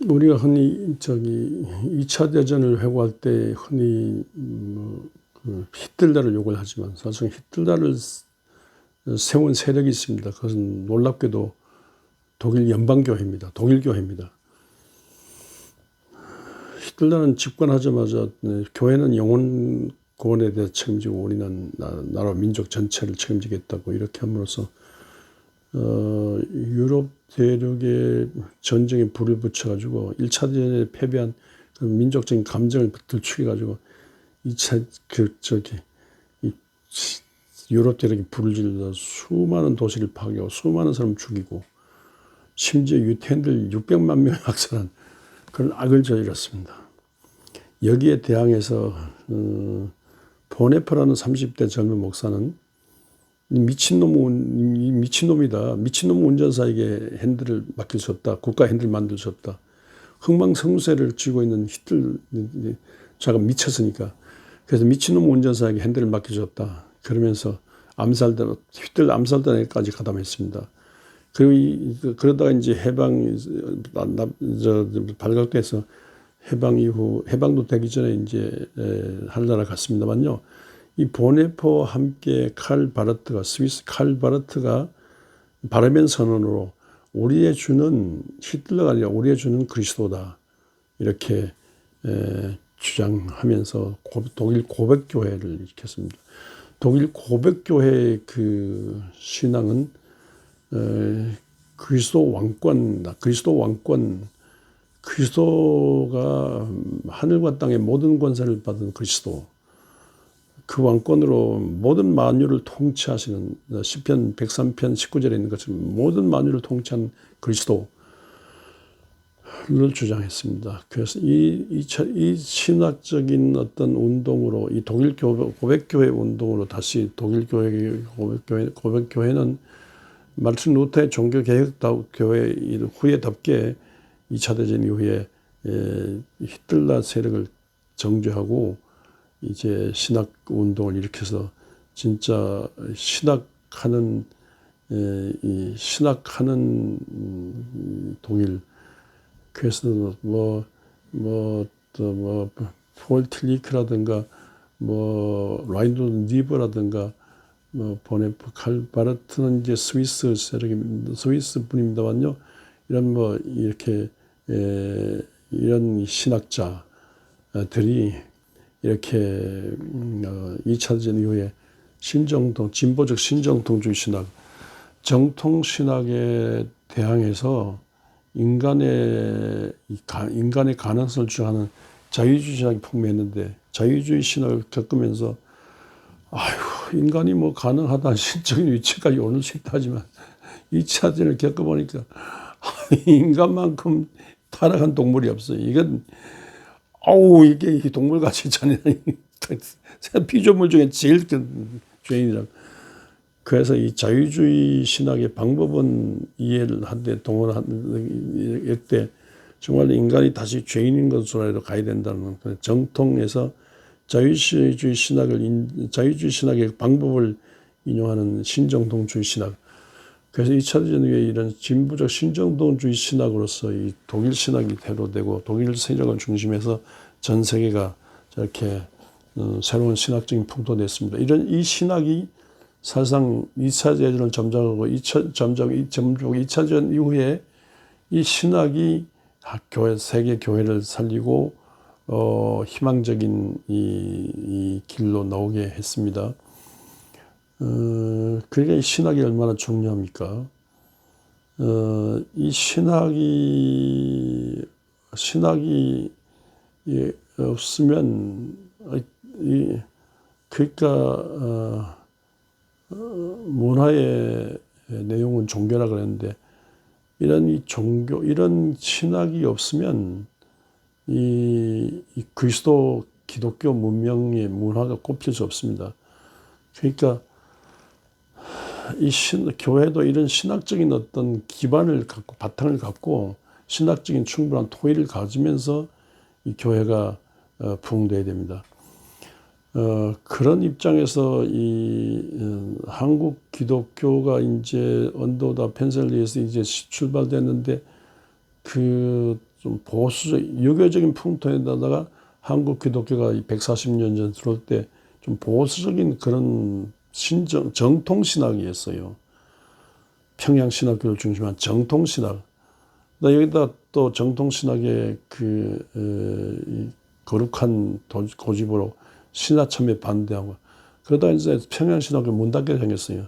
우리가 흔히 2차 대전을 회고할 때 흔히 그 히틀러를 욕을 하지만 사실 히틀러를 세운 세력이 있습니다. 그것은 놀랍게도 독일 연방교회입니다. 독일교회입니다. 히틀러는 집권하자마자 교회는 영혼 구원에 대해 책임지고 우리는 나라 민족 전체를 책임지겠다고 이렇게 함으로써 유럽 대륙의 전쟁에 불을 붙여가지고 1차 대전에 패배한 그 민족적인 감정을 들추게가지고 2차 유럽 대륙에 불을 질러 수많은 도시를 파괴하고 수많은 사람 죽이고 심지어 유태인들 600만 명을 학살한 그런 악을 저질렀습니다. 여기에 대항해서 보네퍼라는 30대 젊은 목사는 미친놈이다. 미친놈 운전사에게 핸들을 맡길 수 없다. 국가 핸들 만들 수 없다. 흥망성쇠를 쥐고 있는 자가 미쳤으니까. 그래서 미친놈 운전사에게 핸들을 맡길 수 없다. 그러면서 히틀러 암살단에까지 가담했습니다. 그리고 그러다가 이제 발각돼서 해방 이후 해방도 되기 전에 이제 한나라 갔습니다만요. 이 보네포와 함께 스위스 칼 바르트가 바르멘 선언으로 우리의 주는 히틀러가 아니라 우리의 주는 그리스도다 이렇게 주장하면서 독일 고백교회를 일으켰습니다. 독일 고백교회의 그 신앙은 그리스도 왕권이다. 그리스도가 하늘과 땅의 모든 권세를 받은 그리스도. 그 왕권으로 모든 만유를 통치하시는 시편 103편 19절에 있는 것처럼 모든 만유를 통치한 그리스도를 주장했습니다. 그래서 이 신학적인 어떤 운동으로 이 독일 고백교회 운동으로 다시 독일 고백교회는 마르틴 루터의 종교개혁교회 후예답게 2차 대전 이후에 히틀러 세력을 정죄하고 이제 신학 운동을 일으켜서 진짜 신학하는 독일. 그래서 폴 틸리크라든가 라인도 니버라든가 보네포 칼 바르트는 이제 스위스 분입니다만요. 이런 이렇게 이런 신학자들이 이렇게 2차 대전 이후에 진보적 신정통주의 신학, 정통신학에 대항해서 인간의 가능성을 주장하는 자유주의 신학이 풍부했는데 자유주의 신학을 겪으면서 인간이 가능하다 신적인 위치까지 오를 수 있다 하지만 2차 대전을 겪어보니까 인간만큼 타락한 동물이 없어요. 이게 동물같이 잔인한 피조물 중에 제일 큰 죄인이라. 그래서 이 자유주의 신학의 방법은 이해를 한데 동원할 때 정말 인간이 다시 죄인인 것으로 가야 된다는 정통에서 자유주의 신학의 방법을 인용하는 신정통주의 신학. 그래서 2차 대전 후에 이런 진보적 신정통주의 신학으로서 이 독일 신학이 대로되고 독일 세력을 중심해서 전 세계가 저렇게 새로운 신학적인 풍토가 됐습니다. 이 신학이 사실상 2차 대전을 점정하고 2차 대전 이후에 이 신학이 세계 교회를 살리고 희망적인 이 길로 나오게 했습니다. 그러니까 이 신학이 얼마나 중요합니까? 이 신학이 없으면 그러니까 문화의 내용은 종교라 그랬는데 이런 신학이 없으면 이 그리스도 기독교 문명의 문화가 꼽힐 수 없습니다. 그러니까 교회도 이런 신학적인 어떤 기반을 갖고 바탕을 갖고 신학적인 충분한 토의를 가지면서 이 교회가 부흥돼야 됩니다. 그런 입장에서 한국 기독교가 이제 언더다 펜실리에서 이제 출발됐는데 그 좀 보수적 유교적인 풍토에다가 한국 기독교가 140년 전 들어올 때 좀 보수적인 그런 정통 신학이었어요. 평양 신학교를 중심한 정통 신학. 여기다 또 정통 신학의 거룩한 고집으로 신화참에 반대하고 그러다 이제 평양 신학교 문 닫게 생겼어요.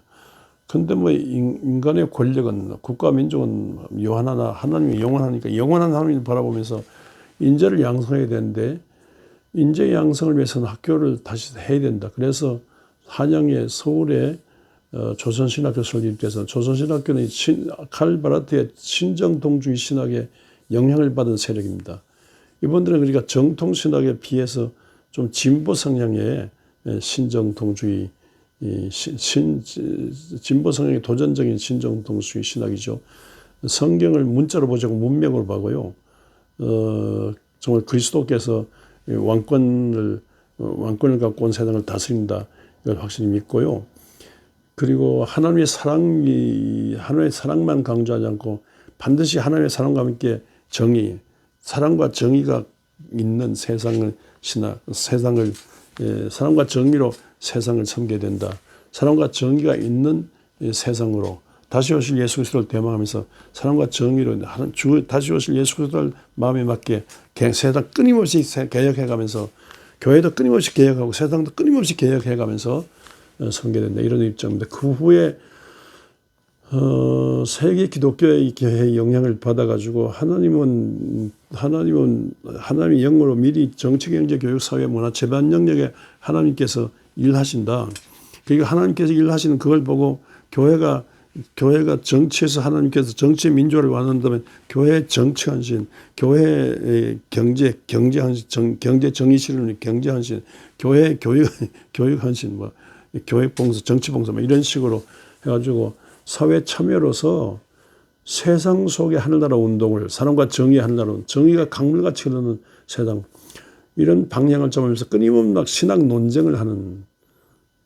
근데 뭐 인간의 권력은 국가 민족은 요한하나 하나님이 영원하니까 영원한 하나님을 바라보면서 인재를 양성해야 되는데 인재 양성을 위해서는 학교를 다시 해야 된다. 그래서 한양에 서울에 조선신학교 설립돼서 조선신학교는 칼 바라트의 신정동주의 신학에 영향을 받은 세력입니다. 이분들은 그러니까 정통신학에 비해서 좀 진보 성향의 신정동주의 진보 성향의 도전적인 신정동주의 신학이죠. 성경을 문자로 보지 않고 문맥으로 보고요. 정말 그리스도께서 왕권을 갖고 온 세상을 다스린다. 이걸 확실히 믿고요. 그리고 하나님의 사랑만 강조하지 않고 반드시 하나님의 사랑과 함께 정의, 사랑과 정의가 있는 사랑과 정의로 세상을 섬겨야 된다. 사랑과 정의가 있는 세상으로 다시 오실 예수 그리스도를 대망하면서 사랑과 정의로 다시 오실 예수 그리스도를 마음에 맞게 세상 끊임없이 개혁해가면서 교회도 끊임없이 개혁하고 세상도 끊임없이 개혁해가면서 섬겨야 된다. 이런 입장입니다. 그 후에 세계 기독교의 영향을 받아가지고 하나님의 영으로 미리 정치, 경제, 교육, 사회, 문화, 재반 영역에 하나님께서 일하신다. 그러니까 하나님께서 일하시는 그걸 보고 교회가 정치에서 하나님께서 정치의 민주화를 원한다면 교회의 정치 헌신, 교회의 경제 헌신, 경제 정의 실현, 경제 헌신, 교회 교육 헌신, 교육 봉사, 정치 봉사, 이런 식으로 해가지고 사회 참여로서 세상 속의 하늘나라 운동을 사랑과 정의의 하늘나라, 정의가 강물같이 흐르는 세상, 이런 방향을 잡으면서 끊임없는 신학 논쟁을 하는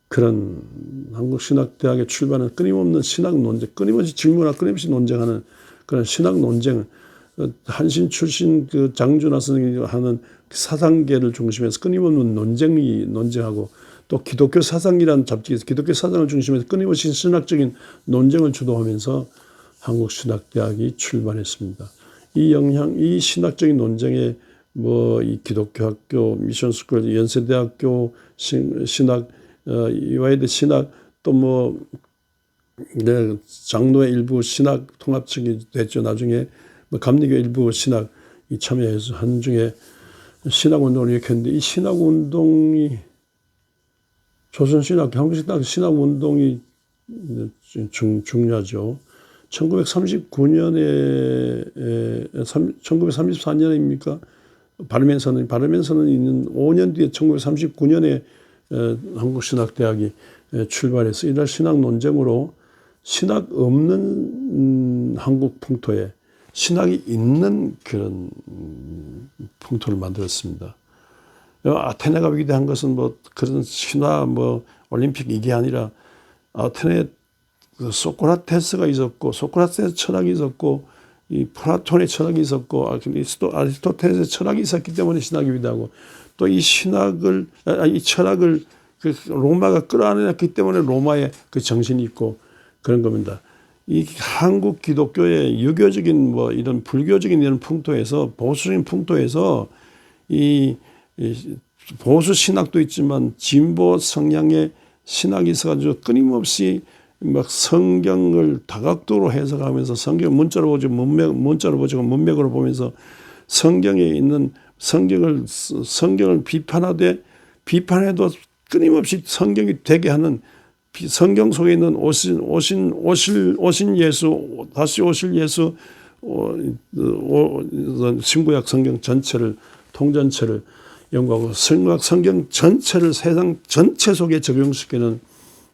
그런 한국신학대학에 출발하는 끊임없는 신학 논쟁, 끊임없이 질문하고 끊임없이 논쟁하는 그런 신학 논쟁, 한신 출신 장준하 선생님이 하는 사상계를 중심해서 끊임없는 논쟁하고 또 기독교 사상이라는 잡지에서 기독교 사상을 중심해서 끊임없이 신학적인 논쟁을 주도하면서 한국신학대학이 출발했습니다. 이 신학적인 논쟁에 이 기독교 학교, 미션스쿨, 연세대학교 신학, 이화여대 신학, 또 장로의 일부 신학 통합측이 됐죠. 나중에 감리교 일부 신학이 참여해서 한 중에 신학운동을 일으켰는데 이 신학운동이 조선신학, 한국신학 신학운동이 중요하죠. 1934년입니까? 바르멘선언이 있는 5년 뒤에 1939년에 한국신학대학이 출발해서 이날 신학 논쟁으로 신학 없는 한국 풍토에 신학이 있는 그런 풍토를 만들었습니다. 아테네가 위대한 것은 그런 신화 올림픽 이게 아니라 아테네 소크라테스가 있었고 소크라테스 철학이 있었고 이 플라톤의 철학이 있었고 아리스토텔레스의 철학이 있었기 때문에 신학이 위대하고 또 이 철학을 로마가 끌어안았기 때문에 로마의 그 정신이 있고 그런 겁니다. 이 한국 기독교의 유교적인 이런 불교적인 이런 풍토에서 보수적인 풍토에서 이 보수 신학도 있지만 진보 성향의 신학이 있어가지고 끊임없이 성경을 다각도로 해석하면서 성경 문자로 보지 문맥으로 보면서 성경에 있는 성경을 비판해도 끊임없이 성경이 되게 하는 성경 속에 있는 오신 예수, 다시 오실 예수, 신구약 성경 전체를 통전체를 연구하고 성경 전체를 세상 전체 속에 적용시키는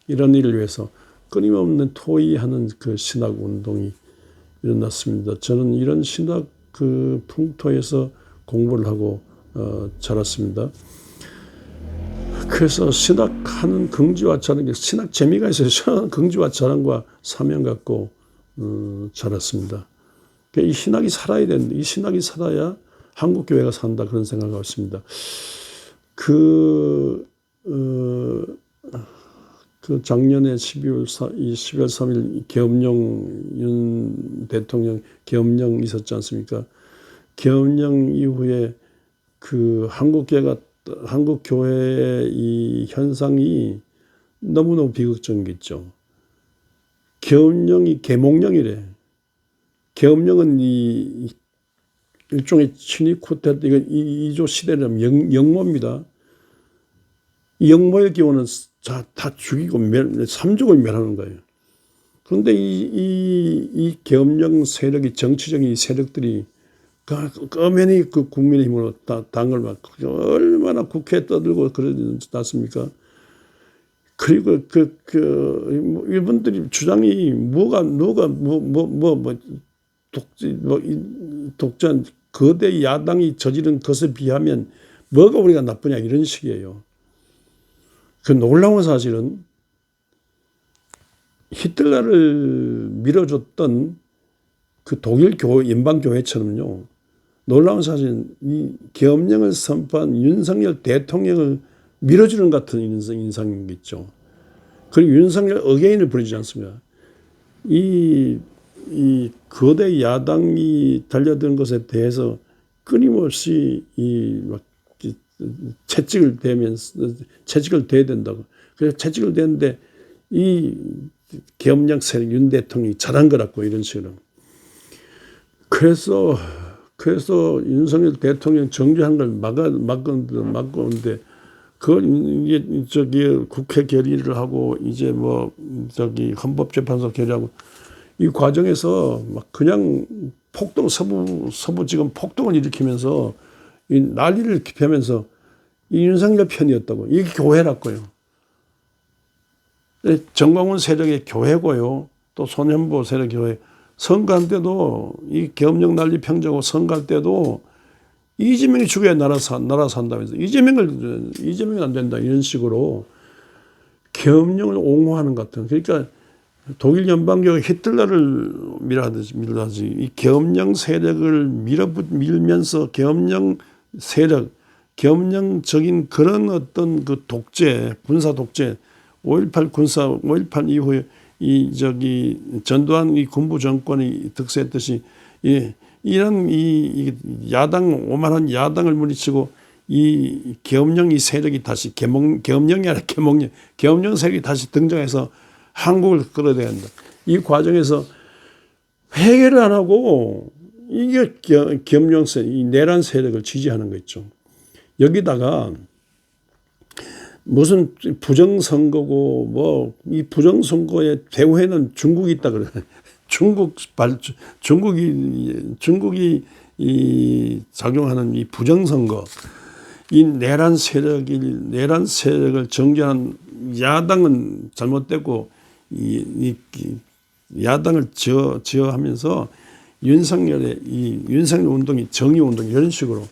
이런 일을 위해서 끊임없는 토의하는 그 신학 운동이 일어났습니다. 저는 이런 신학 풍토에서 공부를 하고 자랐습니다. 그래서 신학하는 긍지와 자랑, 신학 재미가 있어요. 신학하는 긍지와 자랑과 사명 갖고 자랐습니다. 이 신학이 살아야 되는데, 이 신학이 살아야 한국 교회가 산다, 그런 생각을 하고 있습니다. 그 작년에 12월 3일 계엄령, 윤 대통령 계엄령 있었지 않습니까? 계엄령 이후에 그 한국 교회의 이 현상이 너무너무 비극적인 게 있죠. 계엄령이 계몽령이래. 계엄령은 이 일종의 친위 쿠데타, 이거 이조 시대라면 영모입니다. 이 영모의 기원은 다 죽이고 삼족을 멸하는 거예요. 그런데 이 계엄령 세력이, 정치적인 세력들이 꺼면이 그 국민의 힘으로 당을 막 얼마나 국회에 떠들고 그러지 않습니까? 그리고 일본들이 주장이 독재 거대 야당이 저지른 것에 비하면 뭐가 우리가 나쁘냐, 이런 식이에요. 그 놀라운 사실은 히틀러를 밀어줬던 그 독일 연방교회처럼요, 놀라운 사실은 이 계엄령을 선포한 윤석열 대통령을 밀어주는 같은 인상이겠죠. 그리고 윤석열 어게인을 부르지 않습니다. 이 거대 야당이 달려드는 것에 대해서 끊임없이 채찍을 대야 된다고. 그래서 채찍을 대는데 이 계엄령 세력 윤 대통령이 잘한 거라고, 이런 식으로. 그래서 윤석열 대통령 정죄한 걸 막았는데, 그걸 이게 국회 결의를 하고 이제 헌법재판소 결의하고, 이 과정에서 막 그냥 서부 지금 폭동을 일으키면서 이 난리를 펴면서 이 윤석열 편이었다고. 이게 교회라고요. 정광훈 세력의 교회고요. 또 손현보 세력 교회. 선거할 때도 이 계엄령 난리 평정하고 선거할 때도 이재명이 죽여야 나라 산다면서 이재명은 안 된다, 이런 식으로 계엄령을 옹호하는 것 같은. 그러니까 독일 연방교회 히틀러를 밀어하듯이 이 계엄령 세력을 밀면서 계엄령 세력, 계엄령적인 그런 어떤 그 독재, 군사 독재, 5.18 이후에 전두환 이 군부 정권이 득세했듯이 이런 야당, 오만한 야당을 물리치고 이 계엄령 이 세력이 다시 계엄령이 아니라 계엄령 세력이 다시 등장해서 한국을 끌어들여야 한다. 이 과정에서 해결을 안 하고 이게 계엄령 세력, 이 내란 세력을 지지하는 거 있죠. 여기다가 무슨 부정선거고 이 부정선거의 대우에는 중국이 있다 그래. 중국이 작용하는 이 부정선거, 이 내란 세력을 정죄하는 야당은 잘못됐고 이 야당을 지어하면서 윤석열 운동이 정의운동, 이런 식으로.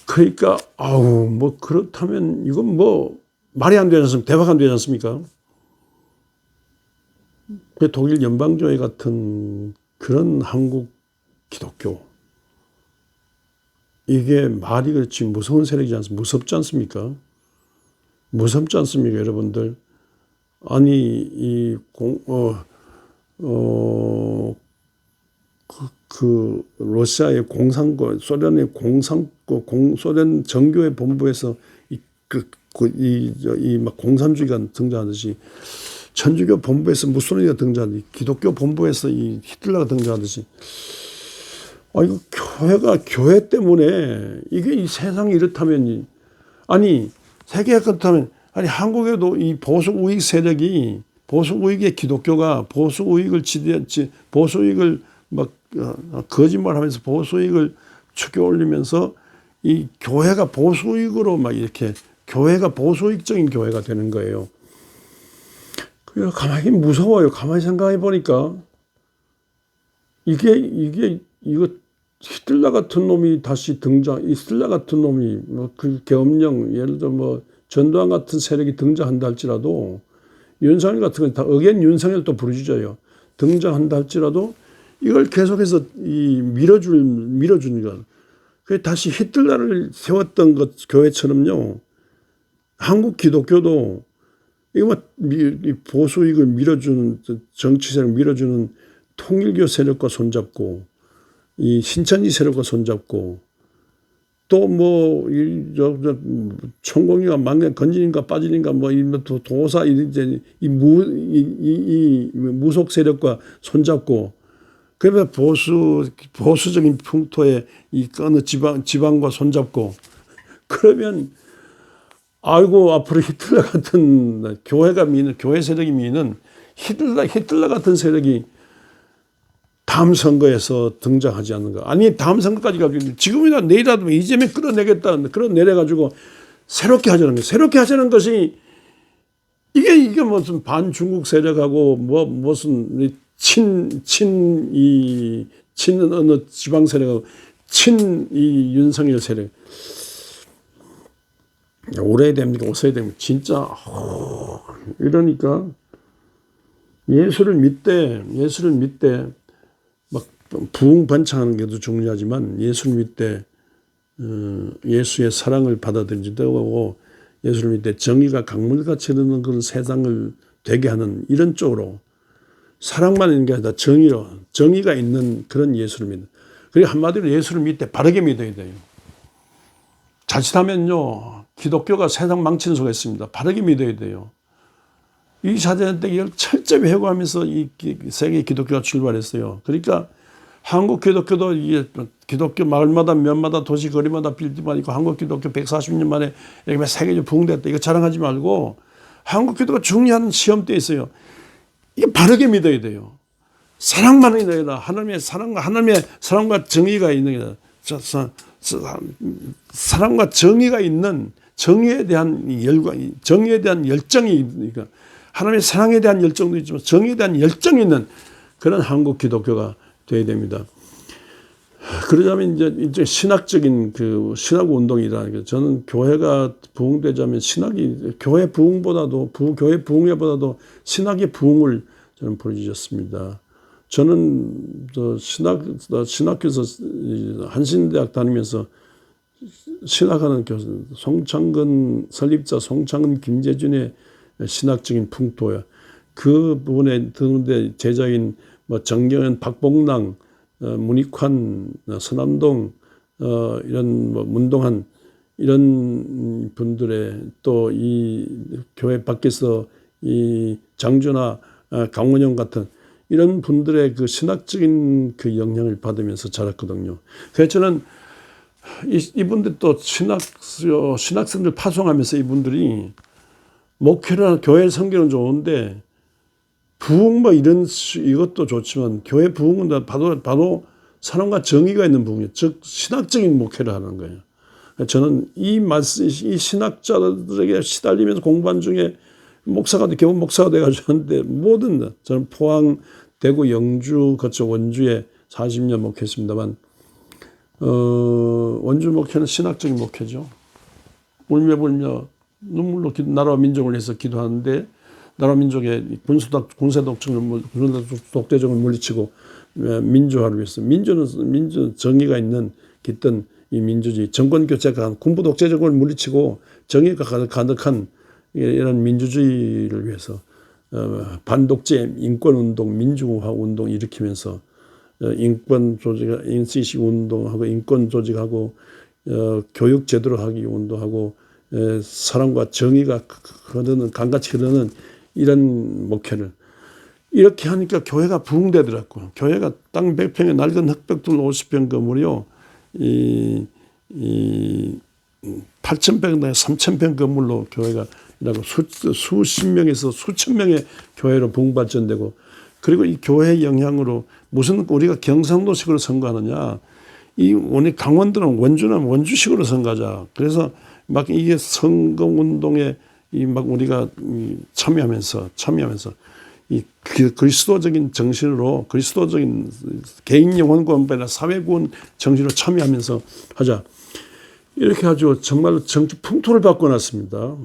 그러니까 그렇다면 이건 말이 안 되지 않습니까? 대화가 안 되지 않습니까? 독일 연방교회 같은 그런 한국 기독교, 이게 말이 그렇지 무서운 세력이지 않습니까? 무섭지 않습니까? 무섭지 않습니까, 여러분들? 아니 러시아의 공산고, 소련의 공산고, 소련 정교회 본부에서 막 공산주의가 등장하듯이, 천주교 본부에서 무솔리니가 등장하듯이, 기독교 본부에서 이 히틀러가 등장하듯이, 이거 교회 때문에 이게 이 세상이 이렇다면, 세계가 그렇다면, 한국에도 이 보수 우익 세력이, 보수 우익의 기독교가 보수 우익을 보수 우익을 거짓말하면서 보수 우익을 추켜 올리면서 이 교회가 보수 우익으로 이렇게 교회가 보수 우익적인 교회가 되는 거예요. 그래서 가만히 무서워요. 가만히 생각해 보니까 이거 히틀러 같은 놈이 다시 등장, 히틀러 같은 놈이 그 계엄령, 예를 들어 전두환 같은 세력이 등장한다 할지라도, 윤석열 같은 건 다 어겐 윤석열 또 부르짖어요. 등장한다 할지라도 이걸 계속해서 밀어주니까 그 다시 히틀러를 세웠던 것 교회처럼요. 한국 기독교도 이거 보수 이걸 밀어주는 정치 세력 밀어주는 통일교 세력과 손잡고 이 신천지 세력과 손잡고 또 뭐 총공이가 막내 건진인가 빠진인가 뭐 도사 이제 이 무속 세력과 손잡고 그러면 보수적인 풍토에 이 어느 지방과 손잡고 그러면 아이고 앞으로 히틀러 같은 교회 세력이 미는 히틀러 같은 세력이 다음 선거에서 등장하지 않는가. 아니 다음 선거까지 가지고 지금이나 내일이라도 이재명 끌어내겠다. 끌어내려가지고 새롭게 하자는 거예요. 새롭게 하자는 것이 이게 무슨 반중국 세력하고 뭐 무슨 친 어느 지방 세력하고 이 윤석열 세력. 오래됩니까? 오셔야 됩니까? 진짜 이러니까 예수를 믿되 막 부흥 번창하는 게도 중요하지만 예수를 믿되 예수의 사랑을 받아들이지도 하고 예수를 믿되 정의가 강물같이 흐르는 그런 세상을 되게 하는 이런 쪽으로 사랑만 있는 게 아니라 정의가 있는 그런 예수를 믿는. 그리고 한마디로 예수를 믿되 바르게 믿어야 돼요. 자칫하면요 기독교가 세상 망치는 수가 있습니다. 바르게 믿어야 돼요. 이 사전 때 이걸 철저히 회고하면서 이 세계 기독교가 출발했어요. 그러니까 한국 기독교도 기독교 마을마다 면마다 도시 거리마다 빌딩만 있고 한국 기독교 140년 만에 이렇게 세계적으로 부흥됐다. 이거 자랑하지 말고 한국 기독교가 중요한 시험대에 있어요. 이게 바르게 믿어야 돼요. 사랑만 있는 게 아니라 하나님의 사랑과 정의가 있는 게 아니라 사랑과 정의가 있는 정의에 대한 열정이 있으니까 하나님의 사랑에 대한 열정도 있지만 정의에 대한 열정이 있는 그런 한국 기독교가 되어야 됩니다. 그러자면 이제 신학적인 신학 운동이라는 게 저는 교회가 부흥되자면 교회 부흥회보다도 신학의 부흥을 저는 보여주셨습니다. 저는 신학교에서 한신대학 다니면서 신학하는 교수 송창근 설립자 송창근 김재준의 신학적인 풍토야. 그 부분에 드는데 제자인 정경현, 박봉랑, 문익환, 서남동 이런 문동한 이런 분들의 또 이 교회 밖에서 이 장준하, 강원영 같은 이런 분들의 그 신학적인 그 영향을 받으면서 자랐거든요. 그래서 저는 이분들 또 신학생들 파송하면서 이분들이 목회나 교회 성경은 좋은데 부흥 이것도 좋지만 교회 부흥은 바로 사랑과 정의가 있는 부흥이에요. 즉 신학적인 목회를 하는 거예요. 저는 이 신학자들에게 시달리면서 공부한 중에 겨우 목사가 돼가지고 하는데 모든 저는 포항, 대구, 영주, 거쳐 원주에 40년 목회했습니다만 원주 목회는 신학적인 목회죠. 울며 눈물로 나라와 민족을 위해서 기도하는데 나라 민족의 군사 독재정을 물리치고 민주화를 위해서 민주는 정의가 있는 깃든 이 민주주의 정권 교체가 군부 독재정을 물리치고 정의가 가득한 이런 민주주의를 위해서 반독재 인권운동, 민주화 운동 일으키면서 인권 조직, NCC 운동하고 인권 조직하고 교육 제대로 하기 운동하고 사랑과 정의가 강같이 흐르는 이런 목회를 이렇게 하니까 교회가 부흥되더라고요. 교회가 땅 100평에 낡은 흑벽돌 50평 건물이요. 8,000평, 3,000평 건물로 교회가 이라고 수십 명에서 수천 명의 교회로 부흥발전되고 그리고 이 교회의 영향으로 무슨 우리가 경상도식으로 선거하느냐. 오늘 강원도는 원주는 원주식으로 선거하자. 그래서 막 이게 선거운동에 우리가 참여하면서 이 그리스도적인 정신으로 그리스도적인 개인 영혼 구원뿐 아니라 사회 구원 정신으로 참여하면서 하자. 이렇게 아주 정말로 정치 풍토를 바꿔놨습니다.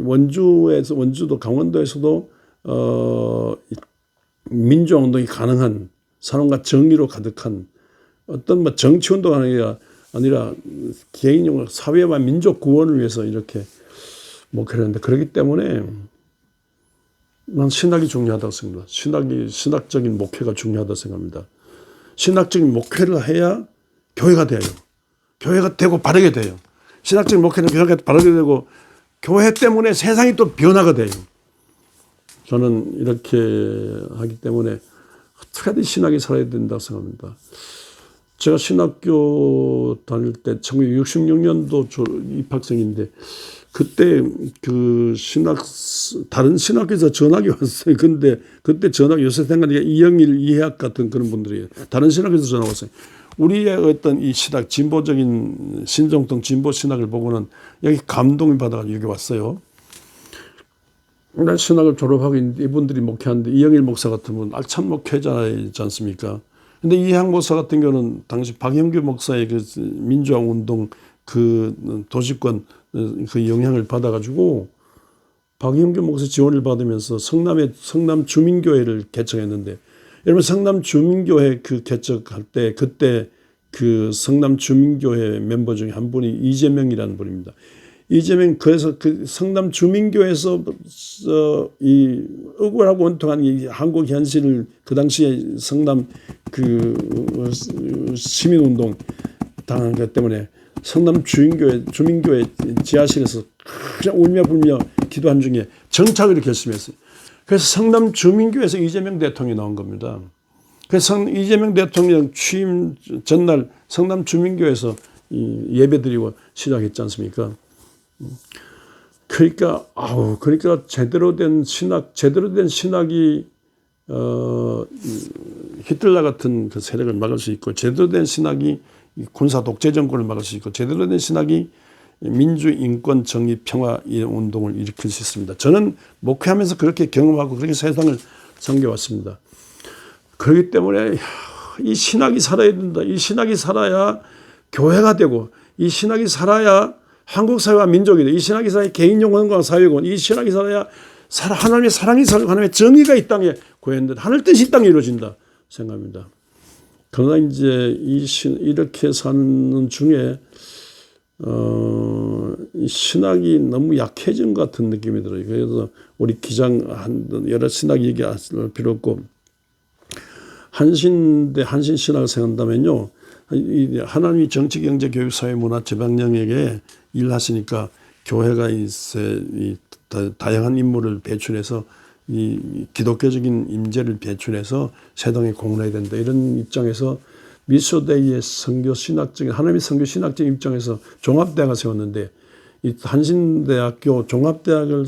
원주도 강원도에서도 민주화 운동이 가능한 사랑과 정의로 가득한 어떤 뭐 정치 운동이 아니라 개인용 사회와 민족 구원을 위해서 이렇게 목회하는데, 그렇기 때문에 난 신학이 중요하다고 생각합니다. 신학적인 목회가 중요하다고 생각합니다. 신학적인 목회를 해야 교회가 돼요. 교회가 되고 바르게 돼요. 신학적인 목회는 교회가 바르게 되고 교회 때문에 세상이 또 변화가 돼요. 저는 이렇게 하기 때문에 어떻게든 신학이 살아야 된다고 생각합니다. 제가 신학교 다닐 때 1966년도 입학생인데, 그때 그 다른 신학교에서 전학이 왔어요. 근데 그때 요새 생각하니까 이영일, 이해학 같은 그런 분들이에요. 다른 신학교에서 전학 왔어요. 우리의 어떤 이 신학, 진보적인 신정통 진보 신학을 보고는 여기 감동을 받아가지고 여기 왔어요. 난 신학을 졸업하고 있는데 이분들이 목회하는데, 이영일 목사 같은 분은 알찬 목회자이지 않습니까? 근데 이해학 목사 같은 경우는 당시 박영규 목사의 그 민주화 운동, 그 도시권 그 영향을 받아가지고 박영규 목사 지원을 받으면서 성남 주민교회를 개척했는데, 여러분 성남 주민교회 그 개척할 때 그때 그 성남 주민교회 멤버 중에 한 분이 이재명이라는 분입니다. 이재명, 그래서 그 성남 주민교회에서 이 억울하고 원통한 이 한국 현실을 그 당시에 성남 그 시민운동 당한 것 때문에 성남 주민교회 지하실에서 그냥 울며 불며 기도한 중에 정착을 결심했어요. 그래서 성남 주민교회에서 이재명 대통령이 나온 겁니다. 그래서 이재명 대통령 취임 전날 성남 주민교회에서 예배드리고 시작했지 않습니까? 그러니까 제대로 된 신학이 히틀러 같은 그 세력을 막을 수 있고, 제대로 된 신학이 군사 독재 정권을 막을 수 있고, 제대로 된 신학이 민주, 인권, 정의, 평화 이런 운동을 일으킬 수 있습니다. 저는 목회하면서 그렇게 경험하고 그렇게 세상을 섬겨왔습니다. 그렇기 때문에 이 신학이 살아야 된다. 이 신학이 살아야 교회가 되고, 이 신학이 살아야 한국 사회와 민족이 돼. 이 신학이 살아야 개인 영혼과 사회고, 이 신학이 살아야 하나님의 사랑이 살고 하나님의 정의가 이 땅에 구현된다. 하늘 뜻이 이 땅에 이루어진다 생각합니다. 그러나 이제 이렇게 사는 중에 이 신학이 너무 약해진 것 같은 느낌이 들어요. 그래서 우리 여러 신학 얘기할 필요 없고, 한신 신학을 생각한다면요, 하나님이 정치, 경제, 교육, 사회, 문화, 지방 영역에 일하시니까 교회가 다양한 인물을 배출해서 이 기독교적인 임재를 배출해서 세상에 공헌해야 된다. 이런 입장에서 미소대의 선교 신학적인, 하나님의 선교 신학적인 입장에서 종합대학을 세웠는데, 이 한신대학교 종합대학을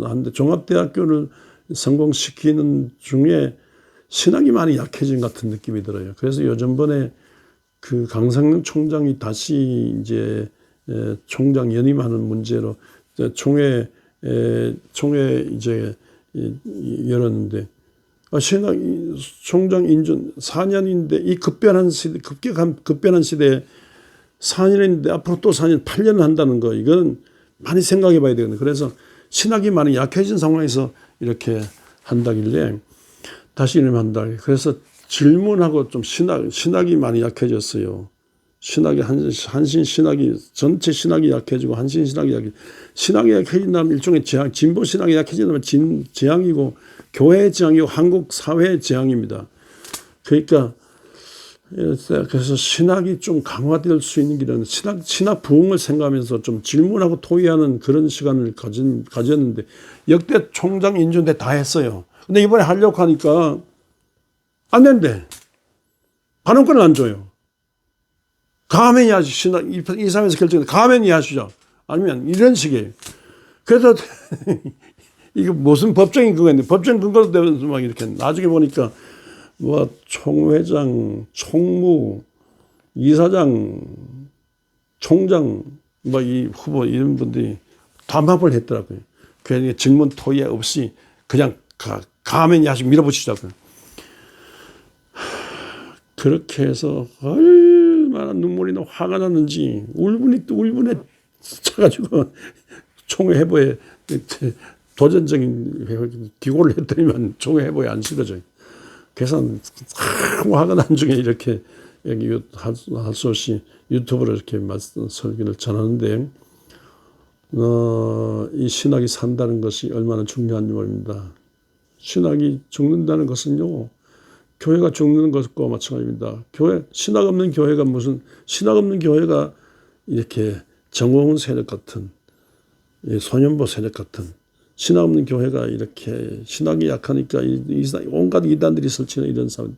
하는데, 종합대학교를 성공시키는 중에 신학이 많이 약해진 같은 느낌이 들어요. 그래서 요즘번에 그 강상영 총장이 다시 이제 총장 연임하는 문제로 총회 이제 열었는데, 신학 총장 인준 4년인데 이 급변한 시대에 4년인데 앞으로 또 4년, 8년을 한다는 거, 이건 많이 생각해 봐야 되거든요. 그래서 신학이 많이 약해진 상황에서 이렇게 한다길래 다시 이름한다. 그래서 질문하고 좀 신학이 많이 약해졌어요. 한신 신학이, 전체 신학이 약해지고 한신 신학이 약해진다면 일종의 재앙, 진보 신학이 약해진다면 재앙이고, 교회의 재앙이고 한국 사회의 재앙입니다. 그러니까 그래서 신학이 좀 강화될 수 있는 길은 신학 부흥을 생각하면서 좀 질문하고 토의하는 그런 시간을 가졌는데, 역대 총장 인준 때 다 했어요. 근데 이번에 하려고 하니까 안 된대. 발언권을 안 줘요. 가면 이해하시죠. 이 사회에서 결정돼. 가면 이해하시죠. 아니면 이런 식이에요. 그래서 이게 무슨 법적인 그거인데, 법적인 근거도 되면서 막 이렇게 나중에 보니까 뭐 총회장, 총무, 이사장, 총장, 뭐 이 후보 이런 분들이 담합을 했더라고요. 그러니까 증문 토의 없이 그냥 가면 이해하시고 밀어붙이자고요. 그렇게 해서 얼마나 눈물이 나 화가 났는지 울분에 차가지고 총회 해보에 도전적인 기고를 했더니만 총회 해보에 안 실어져요. 그래서 너무 화가 난 중에 이렇게 여기 할 수 없이 유튜브로 이렇게 설교를 전하는데, 이 신학이 산다는 것이 얼마나 중요한 말입니다. 신학이 죽는다는 것은요, 교회가 죽는 것과 마찬가지입니다. 신학 없는 교회가 신학 없는 교회가 이렇게 정오훈 세력 같은, 소년보 세력 같은, 신학 없는 교회가 이렇게 신학이 약하니까 온갖 이단들이 설치는 이런 사람,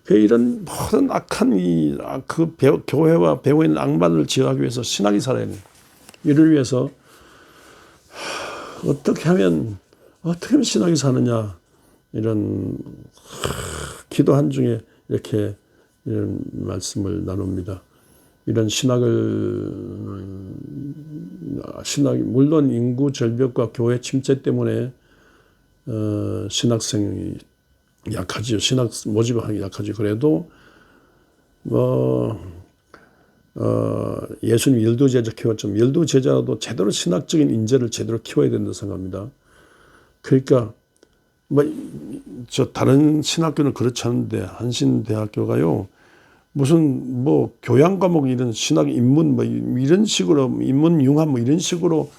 이런 모든 악한 교회와 배후에 있는 악마를 제어하기 위해서 신학이 살아야 돼요. 이를 위해서 어떻게 하면 신학이 사느냐, 이런 기도한 중에 이렇게 이런 말씀을 나눕니다. 이런 신학이 물론 인구 절벽과 교회 침체 때문에 신학생이 약하지요. 신학 모집하기 약하지. 그래도 예수님 열두 제자 키웠지만 열두 제자라도 제대로 신학적인 인재를 제대로 키워야 된다고 생각합니다. 그러니까 저 다른 신학교는 그렇지 않은데 한신대학교가요, 무슨 교양 과목 이런 신학 인문 이런 식으로 인문 융합 이런 식으로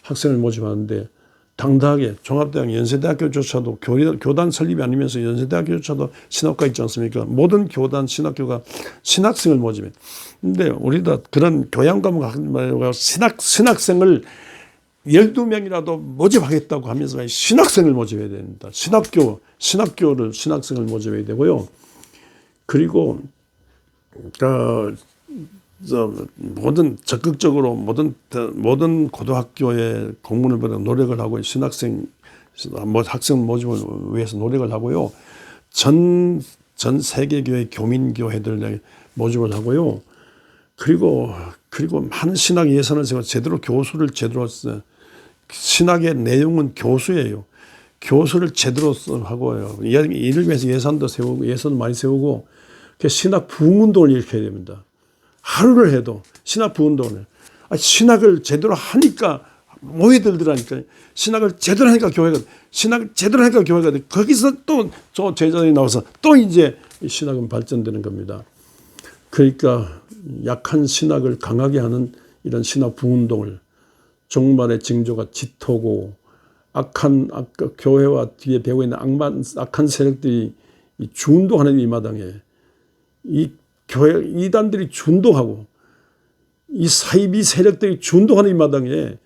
학생을 모집하는데, 당당하게 종합대학 연세대학교조차도 교단 설립이 아니면서 연세대학교조차도 신학과 있지 않습니까? 모든 교단 신학교가 신학생을 모집해. 근데 우리도 그런 교양 과목 말고 신학생을 12명이라도 모집하겠다고 하면서 신학생을 모집해야 됩니다. 신학생을 모집해야 되고요. 그리고 적극적으로 모든 고등학교에 공문을 보내 노력을 하고 학생 모집을 위해서 노력을 하고요. 전 세계교회 교민교회들 모집을 하고요. 그리고 많은 신학 예산을 세워 제대로 교수를 제대로 신학의 내용은 교수예요. 교수를 제대로 하고요. 이를 위해서 예산도 많이 세우고 신학 부흥운동을 일으켜야 됩니다. 하루를 해도 신학 부흥운동을. 신학을 제대로 하니까 모여들더라니까. 신학을 제대로 하니까 교회가 돼. 거기서 또 저 제자들이 나와서 또 이제 신학은 발전되는 겁니다. 그러니까 약한 신학을 강하게 하는 이런 신학 부흥운동을, 종말의 징조가 짙고 교회와 뒤에 배후에 있는 악한 세력들이 준동하는 이 마당에, 이 교회 이단들이 준동하고 이 사이비 세력들이 준동하는 이 마당에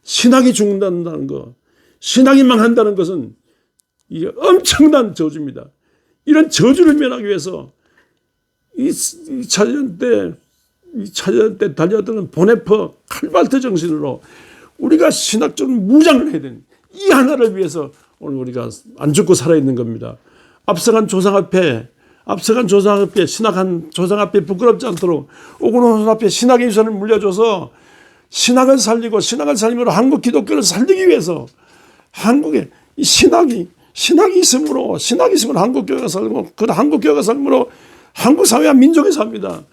신학이 죽는다는 것, 신학이 망한다는 것은 이게 엄청난 저주입니다. 이런 저주를 면하기 위해서 이 차전 때 달려드는 보네퍼 칼발트 정신으로 우리가 신학적 무장을 해야 되는 이 하나를 위해서 오늘 우리가 안 죽고 살아있는 겁니다. 앞서간 조상 앞에 신학한 조상 앞에 부끄럽지 않도록 오고노선 앞에 신학의 유산을 물려줘서 신학을 살림으로 한국 기독교를 살리기 위해서 한국에 이 신학이 있음으로 한국 교회가 살고, 그 한국 교회가 살므로 한국 사회와 민족이 삽니다.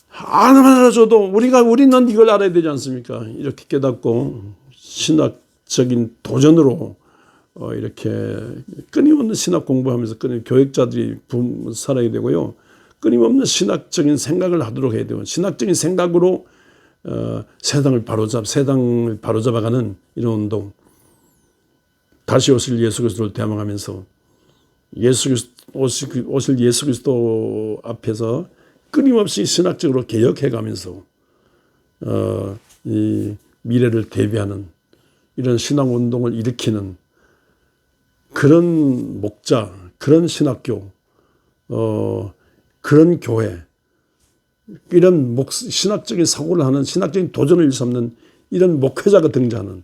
하나만 알아줘도 우리는 이걸 알아야 되지 않습니까? 이렇게 깨닫고 신학적인 도전으로 이렇게 끊임없는 신학 공부하면서 교육자들이 살아야 되고요. 끊임없는 신학적인 생각을 하도록 해야 되고, 신학적인 생각으로 세상을 바로잡아가는 이런 운동. 다시 오실 예수 그리스도를 대망하면서 오실 예수 그리스도 앞에서 끊임없이 신학적으로 개혁해가면서 이 미래를 대비하는 이런 신학 운동을 일으키는 그런 목자, 그런 신학교, 그런 교회, 이런 신학적인 사고를 하는, 신학적인 도전을 일삼는 이런 목회자가 등장하는,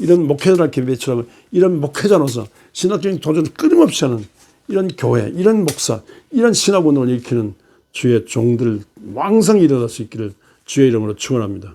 이런 목회자를 이렇게 배출하고, 이런 목회자로서 신학적인 도전을 끊임없이 하는 이런 교회, 이런 목사, 이런 신학 운동을 일으키는 주의 종들 왕성히 일어날 수 있기를 주의 이름으로 축원합니다.